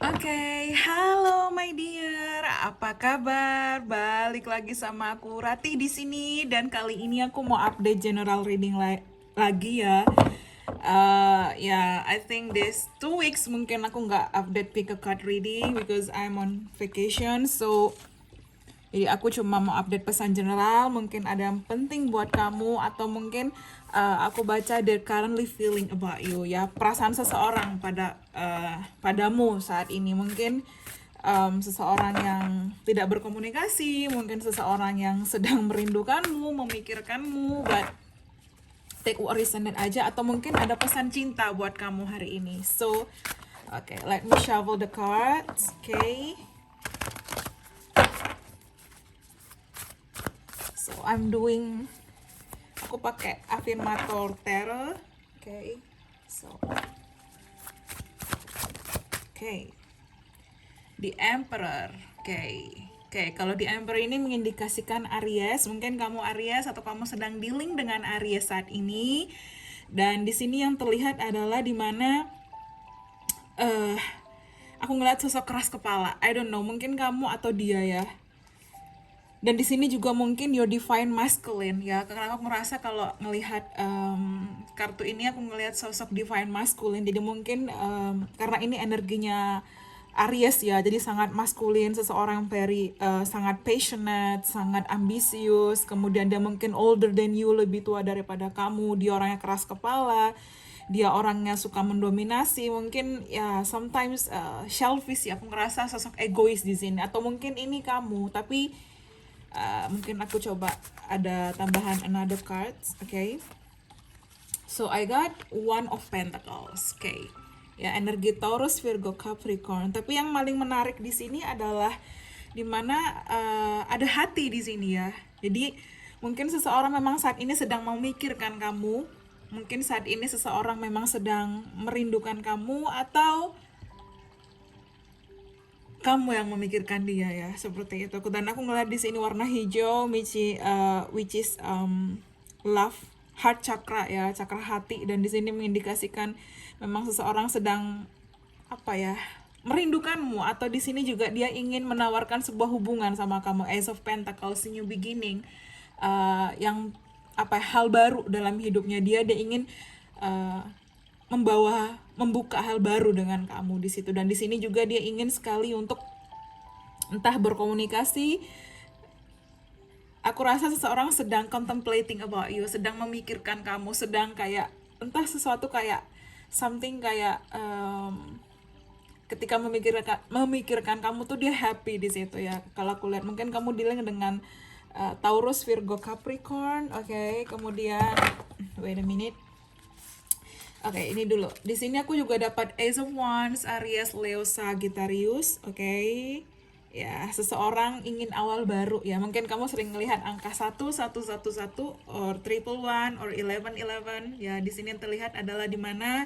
Oke, halo my dear. Apa kabar? Balik lagi sama aku Rati di sini dan kali ini aku mau update general reading lagi ya. I think this 2 weeks mungkin aku nggak update pick a card reading because I'm on vacation. So jadi aku cuma mau update pesan general, mungkin ada yang penting buat kamu atau mungkin aku baca they're currently feeling about you ya, perasaan seseorang padamu saat ini. Mungkin seseorang yang tidak berkomunikasi, mungkin seseorang yang sedang merindukanmu, memikirkanmu, but take what resonate aja atau mungkin ada pesan cinta buat kamu hari ini. So, okay, let me shuffle the cards. Okay. So aku pakai affirmator tarot. Okay. Okay. The Emperor. Okay, kalau di Emperor ini mengindikasikan Aries, mungkin kamu Aries atau kamu sedang dealing dengan Aries saat ini. Dan di sini yang terlihat adalah di mana aku ngeliat sosok keras kepala. I don't know, mungkin kamu atau dia ya. Dan di sini juga mungkin your divine masculine ya, karena aku merasa kalau ngelihat kartu ini aku ngelihat sosok divine masculine. Jadi mungkin karena ini energinya Aries ya, jadi sangat maskulin, seseorang very sangat passionate, sangat ambisius. Kemudian dia mungkin older than you, lebih tua daripada kamu. Dia orangnya keras kepala, dia orangnya suka mendominasi, mungkin ya sometimes selfish ya. Aku ngerasa sosok egois di sini, atau mungkin ini kamu, tapi mungkin aku coba ada tambahan another cards. Okay, so I got one of pentacles. Okay, ya, energi Taurus, Virgo, Capricorn. Tapi yang paling menarik di sini adalah dimana ada hati di sini ya. Jadi mungkin seseorang memang saat ini sedang memikirkan kamu, mungkin saat ini seseorang memang sedang merindukan kamu, atau kamu yang memikirkan dia ya, seperti itu. Dan aku ngeliat di sini warna hijau, which is love, heart chakra ya, chakra hati. Dan di sini mengindikasikan memang seseorang sedang apa ya, merindukanmu, atau di sini juga dia ingin menawarkan sebuah hubungan sama kamu. Ace of Pentacles, new beginning, yang apa hal baru dalam hidupnya dia ingin uh, membuka hal baru dengan kamu di situ. Dan di sini juga dia ingin sekali untuk entah berkomunikasi. Aku rasa seseorang sedang contemplating about you, sedang memikirkan kamu, sedang kayak entah sesuatu kayak something kayak ketika memikirkan kamu tuh dia happy di situ ya. Kalau aku lihat mungkin kamu dealing dengan Taurus, Virgo, Capricorn. Oke, kemudian wait a minute. Oke, ini dulu. Di sini aku juga dapat Ace of Wands, Aries, Leo, Sagittarius. Oke. Ya, seseorang ingin awal baru ya. Mungkin kamu sering melihat angka 1111 or triple one or 1111. Ya, di sini yang terlihat adalah di mana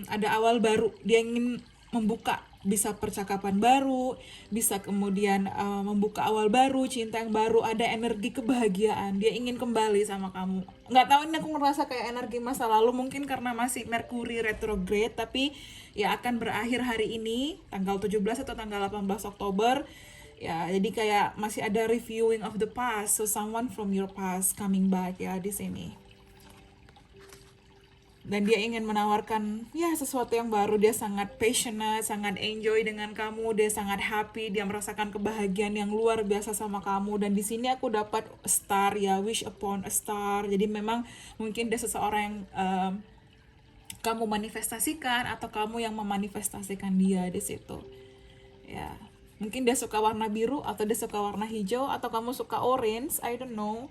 ada awal baru. Dia ingin membuka, bisa percakapan baru, bisa kemudian membuka awal baru, cinta yang baru, ada energi kebahagiaan. Dia ingin kembali sama kamu. Nggak tahu, ini aku ngerasa kayak energi masa lalu, mungkin karena masih Mercury retrograde, tapi ya akan berakhir hari ini, tanggal 17 atau tanggal 18 Oktober. Ya, jadi kayak masih ada reviewing of the past. So someone from your past coming back ya di sini. Dan dia ingin menawarkan ya sesuatu yang baru. Dia sangat passionate, sangat enjoy dengan kamu, dia sangat happy, dia merasakan kebahagiaan yang luar biasa sama kamu. Dan di sini aku dapat star ya, wish upon a star. Jadi memang mungkin dia seseorang yang kamu manifestasikan, atau kamu yang memanifestasikan dia di situ ya. Mungkin dia suka warna biru, atau dia suka warna hijau, atau kamu suka orange, I don't know.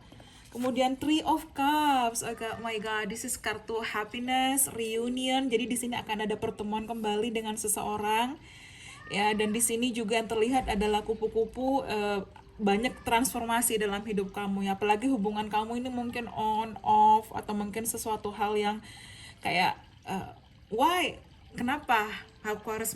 Kemudian Three of Cups. Oh my god, this is kartu happiness, reunion. Jadi di sini akan ada pertemuan kembali dengan seseorang. Ya, dan di sini juga yang terlihat adalah kupu-kupu, banyak transformasi dalam hidup kamu ya. Apalagi hubungan kamu ini mungkin on off, atau mungkin sesuatu hal yang kayak why, kenapa aku harus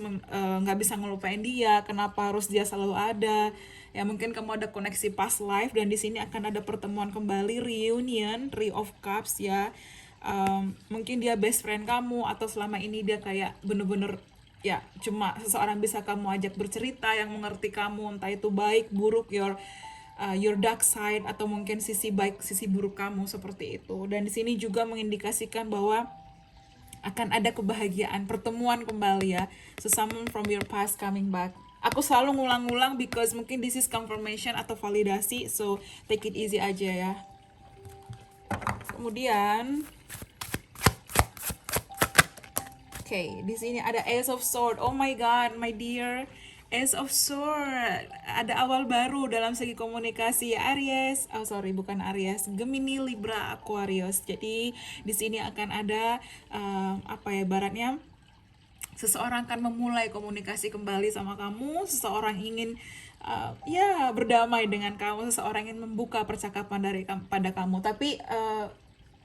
nggak bisa ngelupain dia, kenapa harus dia selalu ada ya. Mungkin kamu ada koneksi past life, dan di sini akan ada pertemuan kembali, reunion, Three of Cups ya. Mungkin dia best friend kamu, atau selama ini dia kayak bener-bener ya cuma seseorang bisa kamu ajak bercerita yang mengerti kamu, entah itu baik buruk, your dark side, atau mungkin sisi baik sisi buruk kamu, seperti itu. Dan di sini juga mengindikasikan bahwa akan ada kebahagiaan, pertemuan kembali ya. So someone from your past coming back. Aku selalu ngulang-ngulang because mungkin this is confirmation atau validasi, so take it easy aja ya. Kemudian Oke, di sini ada Ace of Sword. Oh my God, my dear. Ace of Sword. Ada awal baru dalam segi komunikasi Aries. Oh sorry, bukan Aries. Gemini, Libra, Aquarius. Jadi di sini akan ada apa ya, ibaratnya seseorang akan memulai komunikasi kembali sama kamu. Seseorang ingin ya berdamai dengan kamu. Seseorang ingin membuka percakapan pada kamu. Tapi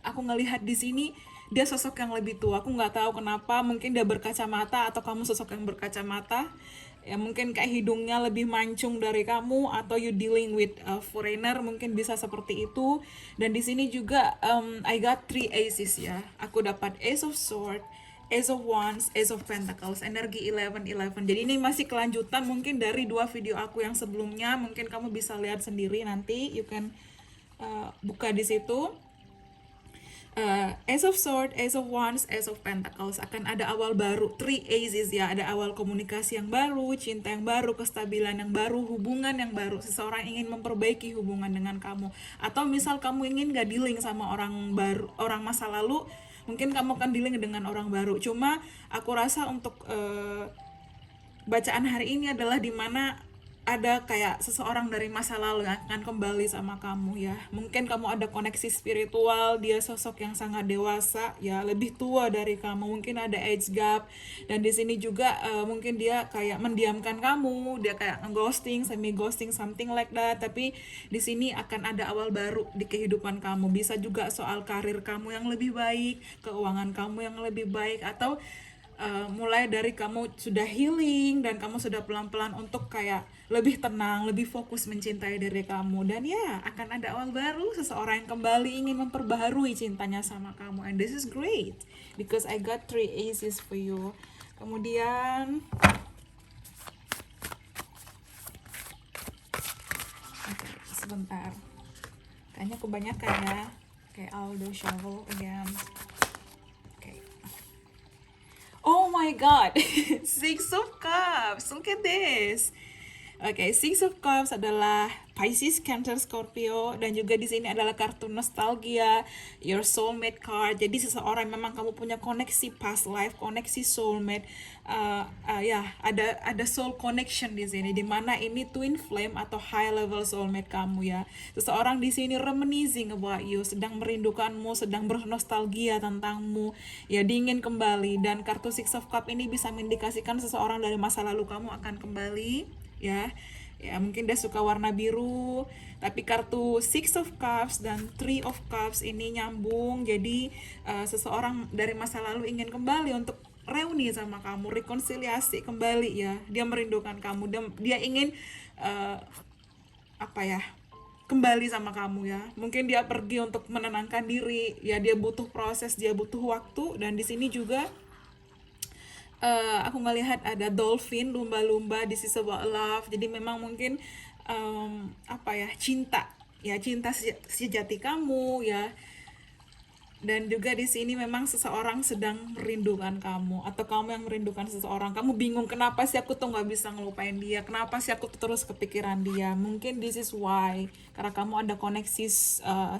aku ngelihat di sini dia sosok yang lebih tua. Aku nggak tahu kenapa, mungkin dia berkacamata atau kamu sosok yang berkacamata. Ya mungkin kayak hidungnya lebih mancung dari kamu, atau you dealing with a foreigner, mungkin bisa seperti itu. Dan di sini juga I got 3 aces ya. Aku dapat Ace of Sword, Ace of Wands, Ace of Pentacles, energi 11-11. Jadi ini masih kelanjutan mungkin dari 2 video aku yang sebelumnya. Mungkin kamu bisa lihat sendiri nanti, you can buka di situ. Ace of Sword, Ace of Wands, Ace of Pentacles. Akan ada awal baru, 3 aces ya. Ada awal komunikasi yang baru, cinta yang baru, kestabilan yang baru, hubungan yang baru. Seseorang ingin memperbaiki hubungan dengan kamu. Atau misal kamu ingin gak dealing sama orang baru, orang masa lalu, mungkin kamu akan dealing dengan orang baru. Cuma aku rasa untuk bacaan hari ini adalah dimana ada kayak seseorang dari masa lalu yang akan kembali sama kamu ya. Mungkin kamu ada koneksi spiritual, dia sosok yang sangat dewasa ya, lebih tua dari kamu, mungkin ada age gap. Dan di sini juga mungkin dia kayak mendiamkan kamu, dia kayak ghosting, semi ghosting, something like that. Tapi di sini akan ada awal baru di kehidupan kamu. Bisa juga soal karir kamu yang lebih baik, keuangan kamu yang lebih baik, atau mulai dari kamu sudah healing dan kamu sudah pelan-pelan untuk kayak lebih tenang, lebih fokus mencintai diri kamu. Dan ya, akan ada awal baru, seseorang yang kembali ingin memperbaharui cintanya sama kamu. And this is great because I got 3 aces for you. Kemudian oke, sebentar, kayaknya kebanyakan ya. Oke, I'll do shuffle again. Oh my God, 6 of Cups. Look at this. Oke, 6 of Cups adalah Pisces, Cancer, Scorpio, dan juga di sini adalah kartu nostalgia, your soulmate card. Jadi seseorang memang kamu punya koneksi past life, koneksi soulmate. Ya, ada soul connection di sini, dimana ini twin flame atau high level soulmate kamu ya. Seseorang di sini reminiscing about you, sedang merindukanmu, sedang bernostalgia tentangmu, ya dingin kembali. Dan kartu 6 of Cup ini bisa mengindikasikan seseorang dari masa lalu kamu akan kembali ya. Ya mungkin dia suka warna biru, tapi kartu 6 of Cups dan 3 of Cups ini nyambung. Jadi seseorang dari masa lalu ingin kembali untuk reuni sama kamu, rekonsiliasi kembali ya. Dia merindukan kamu, dia ingin apa ya, kembali sama kamu ya. Mungkin dia pergi untuk menenangkan diri ya, dia butuh proses, dia butuh waktu. Dan di sini juga aku ngelihat ada dolphin, lumba-lumba, this is about love. Jadi memang mungkin apa ya, cinta ya, cinta sejati kamu ya. Dan juga di sini memang seseorang sedang merindukan kamu, atau kamu yang merindukan seseorang. Kamu bingung, kenapa sih aku tuh nggak bisa ngelupain dia, kenapa sih aku terus kepikiran dia. Mungkin this is why, karena kamu ada koneksi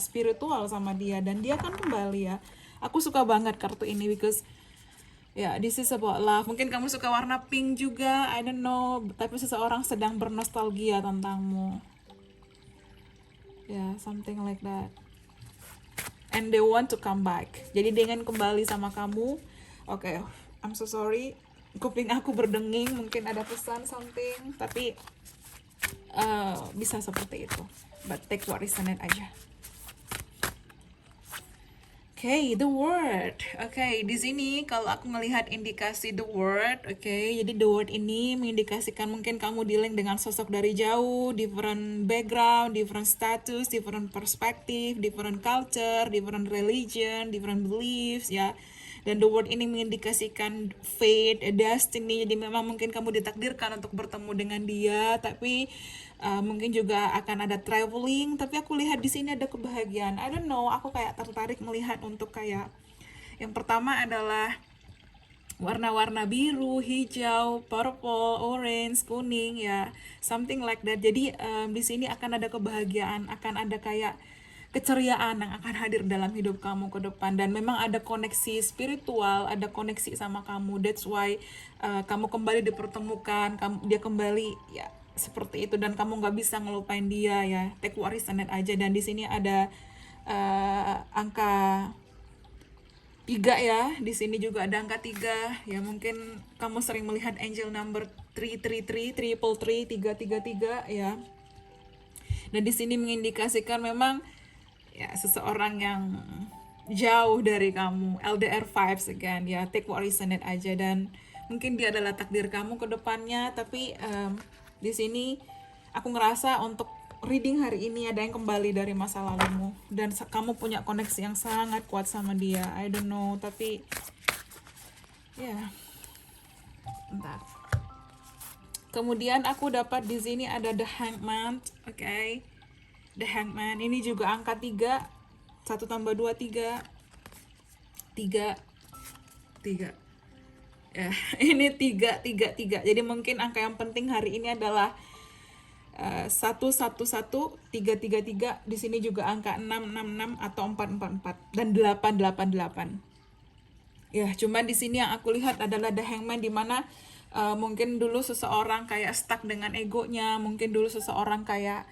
spiritual sama dia, dan dia akan kembali ya. Aku suka banget kartu ini because ya, this is about love. Mungkin kamu suka warna pink juga, I don't know. Tapi seseorang sedang bernostalgia tentangmu. Ya, something like that. And they want to come back. Jadi dia ingin kembali sama kamu. Oke, I'm so sorry. Kuping aku berdenging, mungkin ada pesan something. Tapi bisa seperti itu. But take what resonate aja. Oke, the word. Oke, di sini kalau aku melihat indikasi the word, oke, jadi the word ini mengindikasikan mungkin kamu dealing dengan sosok dari jauh, different background, different status, different perspective, different culture, different religion, different beliefs ya. Dan the word ini mengindikasikan fate, destiny. Jadi memang mungkin kamu ditakdirkan untuk bertemu dengan dia, tapi mungkin juga akan ada traveling. Tapi aku lihat di sini ada kebahagiaan. I don't know, aku kayak tertarik melihat untuk kayak yang pertama adalah warna-warna biru, hijau, purple, orange, kuning ya, something like that. Jadi di sini akan ada kebahagiaan, akan ada kayak keceriaan yang akan hadir dalam hidup kamu ke depan, dan memang ada koneksi spiritual, ada koneksi sama kamu. That's why kamu kembali dipertemukan, dia kembali ya seperti itu, dan kamu nggak bisa ngelupain dia ya. Take what is in it aja. Dan di sini ada angka 3 ya. Di sini juga ada angka 3 ya. Mungkin kamu sering melihat angel number 333, triple 3, 333 ya. Dan di sini mengindikasikan memang ya seseorang yang jauh dari kamu, LDR vibes again ya. Take what is in it aja. Dan mungkin dia adalah takdir kamu ke depannya, tapi di sini aku ngerasa untuk reading hari ini ada yang kembali dari masa lalumu, dan kamu punya koneksi yang sangat kuat sama dia. I don't know, tapi ya, bentar. Kemudian aku dapat di sini ada the hangman, oke. The hangman ini juga angka 3. 1 tambah 2 3. 3 3. Ya, ini 3 3 3. Jadi mungkin angka yang penting hari ini adalah 111 333. Di sini juga angka 666 atau 444 dan 888. Ya, cuma di sini yang aku lihat adalah the hangman, di mana mungkin dulu seseorang kayak stuck dengan egonya, mungkin dulu seseorang kayak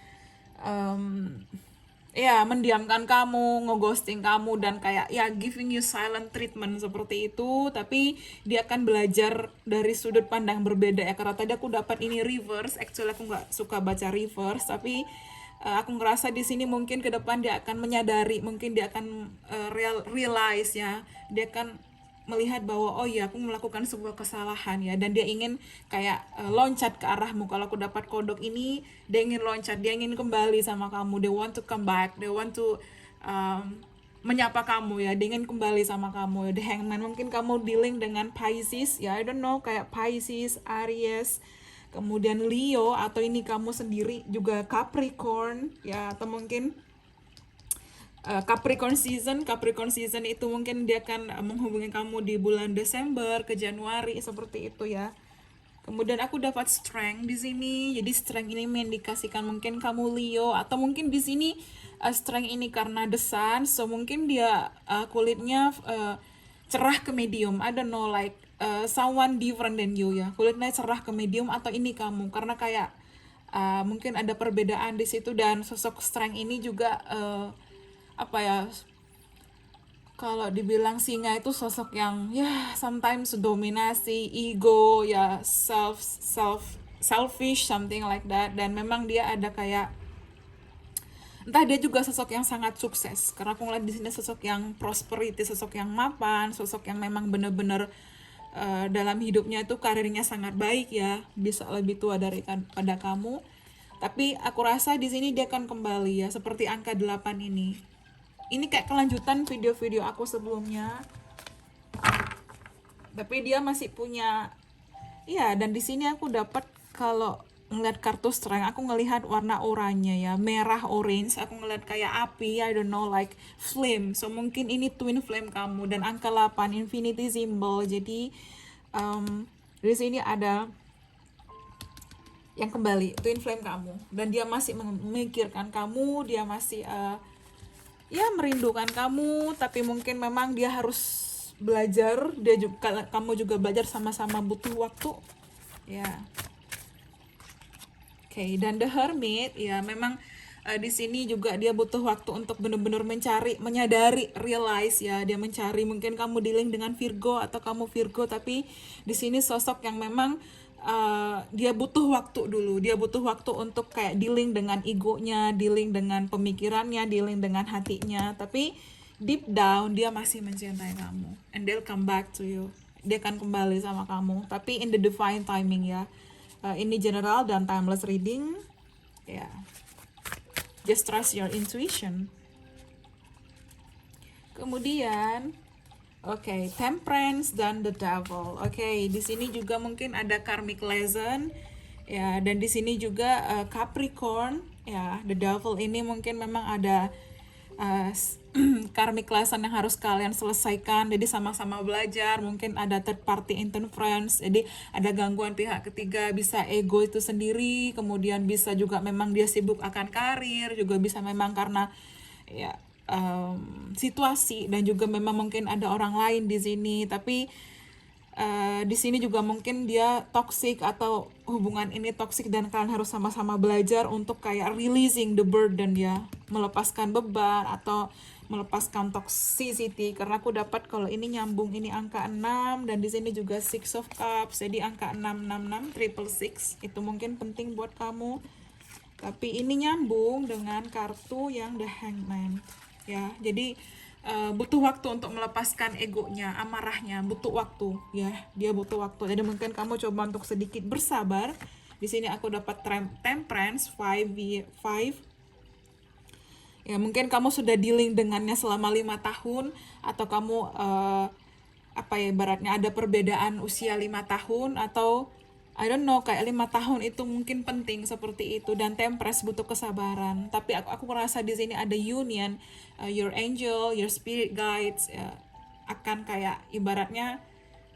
ya mendiamkan kamu, ngeghosting kamu, dan kayak ya giving you silent treatment seperti itu. Tapi dia akan belajar dari sudut pandang berbeda ya, karena tadi aku dapat ini reverse. Actually aku nggak suka baca reverse, tapi aku ngerasa di sini mungkin ke depan dia akan menyadari, mungkin dia akan realize ya, dia akan melihat bahwa oh iya aku melakukan sebuah kesalahan ya, dan dia ingin kayak loncat ke arahmu. Kalau aku dapat kodok ini, dia ingin loncat, dia ingin kembali sama kamu, they want to come back, they want to menyapa kamu ya, dia ingin kembali sama kamu. The hangman, mungkin kamu dealing dengan Pisces ya, I don't know, kayak Pisces, Aries, kemudian Leo, atau ini kamu sendiri juga Capricorn ya, atau mungkin Capricorn season itu mungkin dia akan menghubungi kamu di bulan Desember ke Januari seperti itu ya. Kemudian aku dapat strength di sini. Jadi strength ini mengindikasikan mungkin kamu Leo, atau mungkin di sini strength ini karena the sun, so mungkin dia kulitnya cerah ke medium. I don't know, like someone different than you ya. Kulitnya cerah ke medium, atau ini kamu, karena kayak mungkin ada perbedaan di situ. Dan sosok strength ini juga apa ya, kalau dibilang singa itu sosok yang ya sometimes dominasi, ego ya, selfish, something like that. Dan memang dia ada kayak, entah dia juga sosok yang sangat sukses, karena aku ngeliat di sini sosok yang prosperity, sosok yang mapan, sosok yang memang benar-benar dalam hidupnya itu karirnya sangat baik ya, bisa lebih tua daripada kamu. Tapi aku rasa di sini dia akan kembali ya, seperti angka 8 ini. Ini kayak kelanjutan video-video aku sebelumnya. Tapi dia masih punya ya. Dan di sini aku dapat, kalau ngeliat kartu strength, aku ngelihat warna oranye ya, merah orange. Aku ngelihat kayak api, I don't know, like flame. So mungkin ini twin flame kamu. Dan angka 8 infinity symbol. Jadi di sini ada yang kembali, twin flame kamu, dan dia masih memikirkan kamu, dia masih ya merindukan kamu. Tapi mungkin memang dia harus belajar, dia juga, kamu juga belajar, sama-sama butuh waktu ya. Oke, dan the hermit ya, memang di sini juga dia butuh waktu untuk benar-benar mencari, menyadari, realize ya, dia mencari. Mungkin kamu dealing dengan Virgo atau kamu Virgo, tapi di sini sosok yang memang dia butuh waktu dulu, dia butuh waktu untuk kayak dealing dengan egonya, dealing dengan pemikirannya, dealing dengan hatinya. Tapi deep down dia masih mencintai kamu, and they'll come back to you. Dia akan kembali sama kamu, tapi in the divine timing ya. Ini general dan timeless reading ya. Just trust your intuition. Kemudian Oke, Temperance dan The Devil. Oke, di sini juga mungkin ada karmic lesson ya, dan di sini juga Capricorn ya. The Devil ini mungkin memang ada karmic lesson yang harus kalian selesaikan. Jadi sama-sama belajar, mungkin ada third party interference. Jadi ada gangguan pihak ketiga, bisa ego itu sendiri, kemudian bisa juga memang dia sibuk akan karir, juga bisa memang karena ya situasi, dan juga memang mungkin ada orang lain di sini. Tapi di sini juga mungkin dia toxic, atau hubungan ini toxic, dan kalian harus sama-sama belajar untuk kayak releasing the burden ya, melepaskan beban atau melepaskan toxicity. Karena aku dapat kalau ini nyambung, ini angka 6, dan di sini juga Six of Cups, jadi angka 666 triple six itu mungkin penting buat kamu. Tapi ini nyambung dengan kartu yang The Hangman ya. Jadi butuh waktu untuk melepaskan egonya, amarahnya, butuh waktu ya. Dia butuh waktu. Jadi mungkin kamu coba untuk sedikit bersabar. Di sini aku dapat Temperance 5 ya, mungkin kamu sudah dealing dengannya selama 5 tahun, atau kamu apa ya, ibaratnya ada perbedaan usia 5 tahun, atau I don't know, kayak 5 tahun itu mungkin penting seperti itu. Dan Temperance butuh kesabaran. Tapi aku merasa di sini ada union, your angel, your spirit guides akan kayak ibaratnya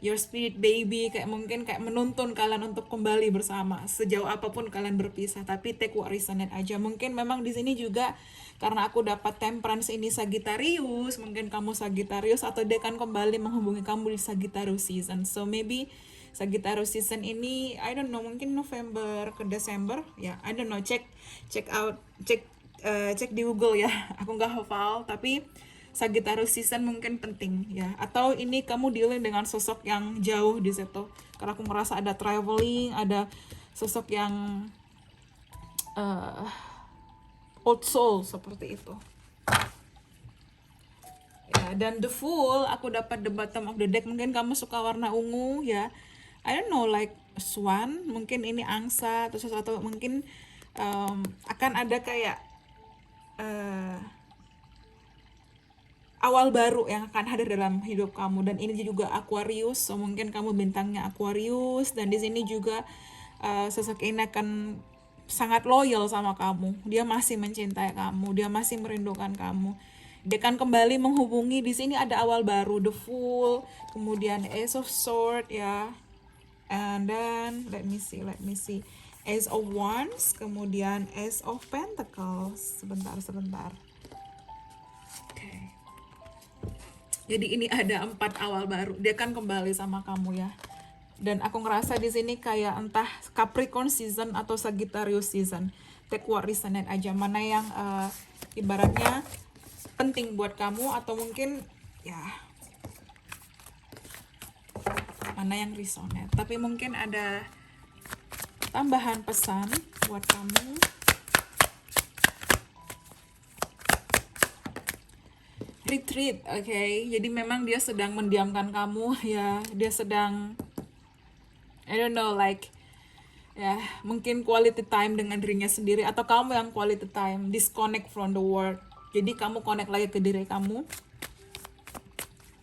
your spirit baby, kayak mungkin kayak menuntun kalian untuk kembali bersama sejauh apapun kalian berpisah. Tapi take what resonate aja. Mungkin memang di sini juga karena aku dapat Temperance ini Sagittarius, mungkin kamu Sagittarius, atau dia akan kembali menghubungi kamu di Sagittarius season. So maybe Sagittarius season ini I don't know, mungkin November ke Desember ya, I don't know, cek out, cek di Google ya. Aku nggak hafal, tapi Sagittarius season mungkin penting ya. Atau ini kamu dealing dengan sosok yang jauh di situ, karena aku merasa ada traveling, ada sosok yang old soul seperti itu ya. Dan the Fool, aku dapat the bottom of the deck. Mungkin kamu suka warna ungu ya, I don't know, like swan, mungkin ini angsa atau sesuatu. Mungkin akan ada kayak awal baru yang akan hadir dalam hidup kamu. Dan ini juga Aquarius, so mungkin kamu bintangnya Aquarius. Dan di sini juga sosok ini akan sangat loyal sama kamu. Dia masih mencintai kamu, dia masih merindukan kamu. Dia akan kembali menghubungi. Di sini ada awal baru, the Fool, kemudian Ace of Swords ya. And then let me see, Ace of Wands, kemudian Ace of Pentacles. Sebentar. Okay. Jadi ini ada 4 awal baru. Dia akan kembali sama kamu ya. Dan aku ngerasa di sini kayak entah Capricorn season atau Sagittarius season. Take what resonate aja, mana yang ibaratnya penting buat kamu, atau mungkin ya mana yang resonate. Tapi mungkin ada tambahan pesan buat kamu. Retreat, okay? Jadi memang dia sedang mendiamkan kamu ya. Dia sedang I don't know, like ya, mungkin quality time dengan dirinya sendiri, atau kamu yang quality time, disconnect from the world. Jadi kamu connect lagi ke diri kamu.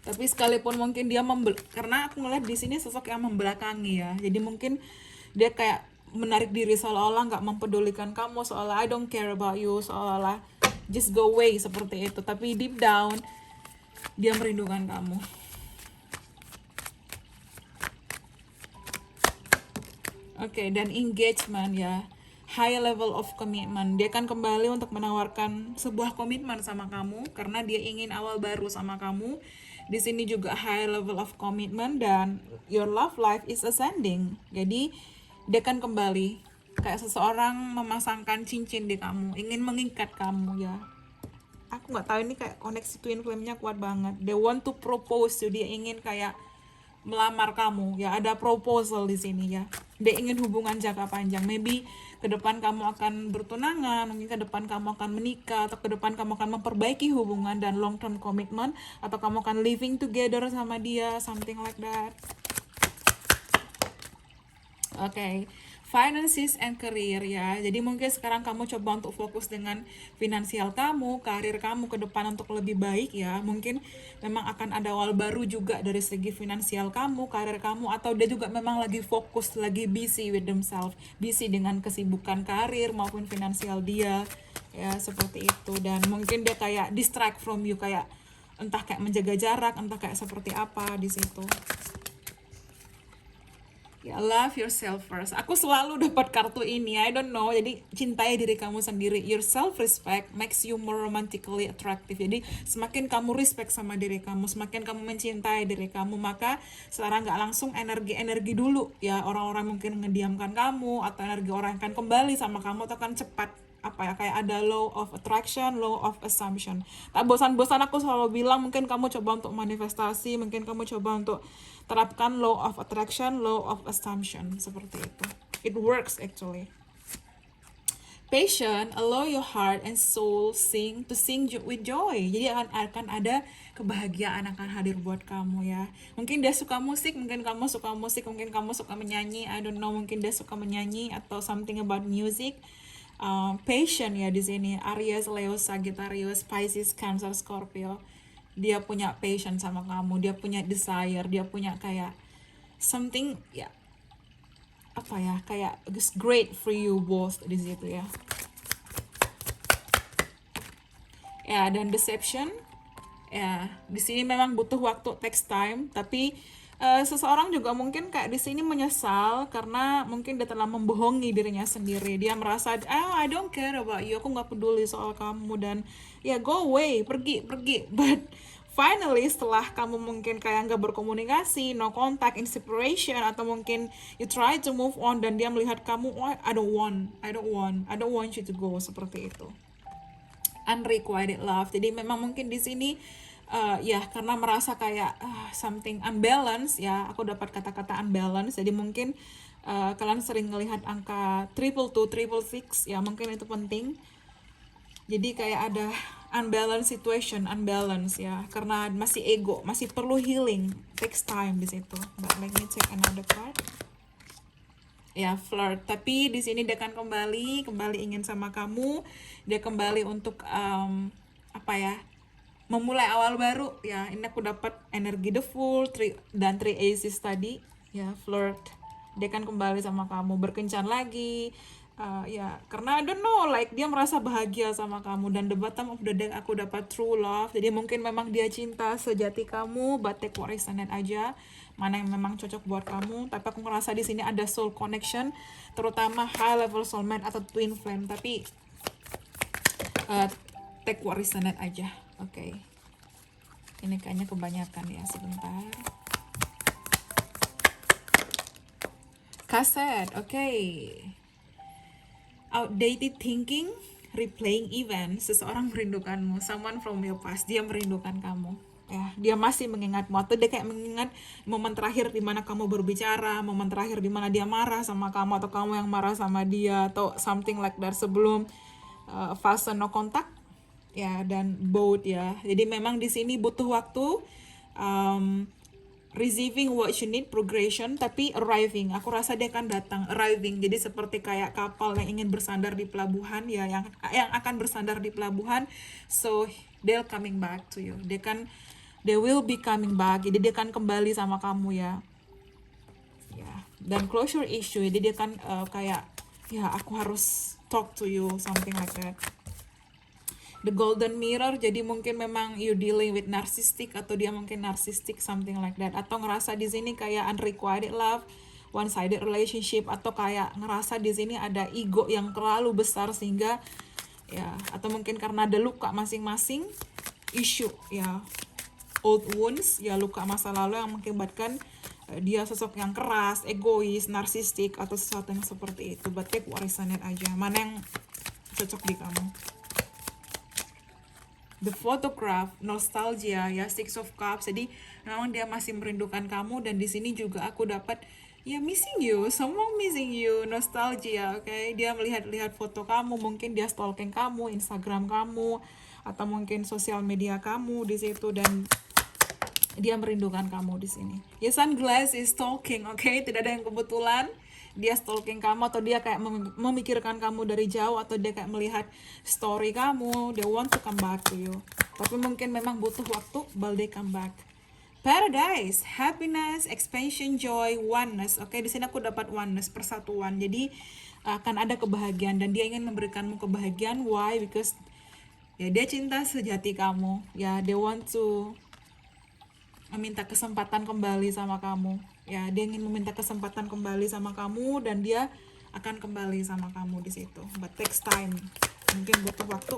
Tapi sekalipun mungkin dia karena aku ngeliat di sini sosok yang membelakangi ya. Jadi mungkin dia kayak menarik diri, seolah-olah nggak mempedulikan kamu, seolah I don't care about you, seolah-olah just go away seperti itu. Tapi deep down dia merindukan kamu. Oke, dan engagement ya, high level of commitment. Dia akan kembali untuk menawarkan sebuah komitmen sama kamu karena dia ingin awal baru sama kamu. Di sini juga high level of commitment, dan your love life is ascending. Jadi dia akan kembali kayak seseorang memasangkan cincin di kamu, ingin mengikat kamu ya. Aku nggak tahu, ini kayak koneksi twin flame-nya kuat banget. They want to propose, dia ingin kayak melamar kamu ya, ada proposal di sini ya. Dia ingin hubungan jangka panjang. Maybe ke depan kamu akan bertunangan, mungkin ke depan kamu akan menikah, atau ke depan kamu akan memperbaiki hubungan dan long term commitment, atau kamu akan living together sama dia, something like that. Okay. finances and career ya. Jadi mungkin sekarang kamu coba untuk fokus dengan finansial kamu, karir kamu ke depan untuk lebih baik ya. Mungkin memang akan ada awal baru juga dari segi finansial kamu, karir kamu, atau dia juga memang lagi fokus, lagi busy with themselves, busy dengan kesibukan karir maupun finansial dia ya, seperti itu. Dan mungkin dia kayak distract from you, kayak entah kayak menjaga jarak, entah kayak seperti apa di situ. Ya, love yourself first. Aku selalu dapat kartu ini. I don't know. Jadi cintai diri kamu sendiri. Your self respect makes you more romantically attractive. Jadi semakin kamu respect sama diri kamu, semakin kamu mencintai diri kamu, maka secara nggak langsung energi dulu ya, orang-orang mungkin ngediamkan kamu, atau energi orang akan kembali sama kamu, atau akan cepat apa ya, kayak ada law of attraction, law of assumption. Tak bosan-bosan aku selalu bilang, mungkin kamu coba untuk manifestasi, mungkin kamu coba untuk terapkan law of attraction, law of assumption, seperti itu. It works actually. Patient, allow your heart and soul sing with joy. Jadi akan ada kebahagiaan akan hadir buat kamu ya. Mungkin dia suka musik, mungkin kamu suka musik, mungkin kamu suka menyanyi, I don't know, mungkin dia suka menyanyi atau something about music. Patient ya di sini, Aries, Leo, Sagittarius, Pisces, Cancer, Scorpio. Dia punya passion sama kamu, dia punya desire, dia punya kayak something ya, apa ya, kayak just great for you both di situ ya. Ya, dan deception ya, di sini memang butuh waktu, takes time, tapi seseorang juga mungkin kayak di sini menyesal karena mungkin dia telah membohongi dirinya sendiri. Dia merasa, I don't care about you, aku nggak peduli soal kamu, dan ya go away, pergi. But finally setelah kamu mungkin kayak nggak berkomunikasi, no contact, in separation, atau mungkin you try to move on, dan dia melihat kamu, oh, I don't want you to go, seperti itu. Unrequited love. Jadi memang mungkin di sini ya karena merasa kayak something unbalance ya, aku dapat kata-kata unbalance. Jadi mungkin kalian sering melihat angka 222, 666 ya, mungkin itu penting. Jadi kayak ada unbalance situation, unbalance ya, karena masih ego, masih perlu healing, takes time di situ. But let me check another card. Ya, flirt, tapi di sini dia akan kembali ingin sama kamu, dia kembali untuk apa ya, memulai awal baru ya. Ini aku dapat energi the Fool dan 3 aces tadi ya, flirt, dia akan kembali sama kamu, berkencan lagi ya, karena I don't know, like dia merasa bahagia sama kamu. Dan the bottom of the deck aku dapat true love. Jadi mungkin memang dia cinta sejati kamu, but take what resonate aja, mana yang memang cocok buat kamu. Tapi aku ngerasa di sini ada soul connection, terutama high level soulmate atau twin flame. Tapi take what resonate aja. Oke. Ini kayaknya kebanyakan ya, sebentar. Kaset, oke. Outdated thinking, replaying event. Seseorang merindukanmu, someone from your past, dia merindukan kamu. Ya, dia masih mengingatmu, atau dia kayak mengingat momen terakhir di mana kamu berbicara, momen terakhir di mana dia marah sama kamu, atau kamu yang marah sama dia, atau something like that, sebelum fase no contact ya, dan both ya. Jadi memang di sini butuh waktu, receiving what you need, progression, tapi arriving, aku rasa dia akan datang, arriving. Jadi seperti kayak kapal yang ingin bersandar di pelabuhan ya, yang akan bersandar di pelabuhan, so they'll coming back to you, they will be coming back. Jadi dia akan kembali sama kamu ya. Dan closure issue, jadi dia akan kayak ya, aku harus talk to you, something like that. The golden mirror, jadi mungkin memang you dealing with narcissistic, atau dia mungkin narcissistic, something like that. Atau ngerasa di sini kayak unrequited love, one-sided relationship, atau kayak ngerasa di sini ada ego yang terlalu besar sehingga ya, atau mungkin karena ada luka masing-masing, issue ya, old wounds ya, luka masa lalu yang mengakibatkan dia sosok yang keras, egois, narsistik, atau sesuatu yang seperti itu. But take what resonate aja, mana yang cocok di kamu. The photograph, nostalgia ya, Six of Cups. Jadi memang dia masih merindukan kamu, dan di sini juga aku dapat ya, missing you, someone missing you, nostalgia, oke. Dia melihat foto kamu, mungkin dia stalking kamu, Instagram kamu, atau mungkin sosial media kamu di situ, dan dia merindukan kamu di sini. Ya, sunglass is talking, oke. Tidak ada yang kebetulan. dia stalking kamu, atau dia kayak memikirkan kamu dari jauh, atau dia kayak melihat story kamu, they want to come back to you. Tapi mungkin memang butuh waktu, but they come back. Paradise, happiness, expansion, joy, oneness. Oke, di sini aku dapat oneness, persatuan. Jadi akan ada kebahagiaan, dan dia ingin memberikanmu kebahagiaan. Why? Because ya dia cinta sejati kamu. Ya, they want to meminta kesempatan kembali sama kamu. Ya, dia ingin meminta kesempatan kembali sama kamu, dan dia akan kembali sama kamu di situ. But takes time. Mungkin butuh waktu.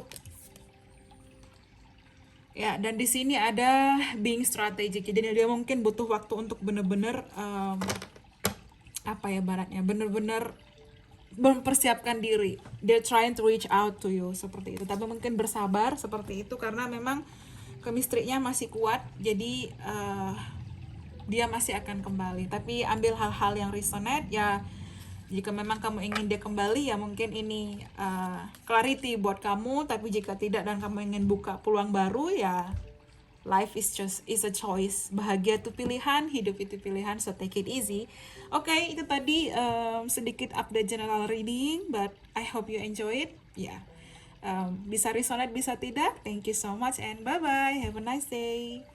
Ya, dan di sini ada being strategic. Jadi dia mungkin butuh waktu untuk bener-bener apa ya baratnya, bener-bener mempersiapkan diri. They're trying to reach out to you seperti itu. Tapi mungkin bersabar seperti itu, karena memang chemistry-nya masih kuat. Jadi dia masih akan kembali. Tapi ambil hal-hal yang resonate ya. Jika memang kamu ingin dia kembali, ya mungkin ini clarity buat kamu. Tapi jika tidak dan kamu ingin buka peluang baru, ya life is a choice. Bahagia itu pilihan, hidup itu pilihan, so take it easy. Oke, itu tadi sedikit update general reading, but I hope you enjoy it. Ya, bisa resonate, bisa tidak. Thank you so much and bye bye. Have a nice day.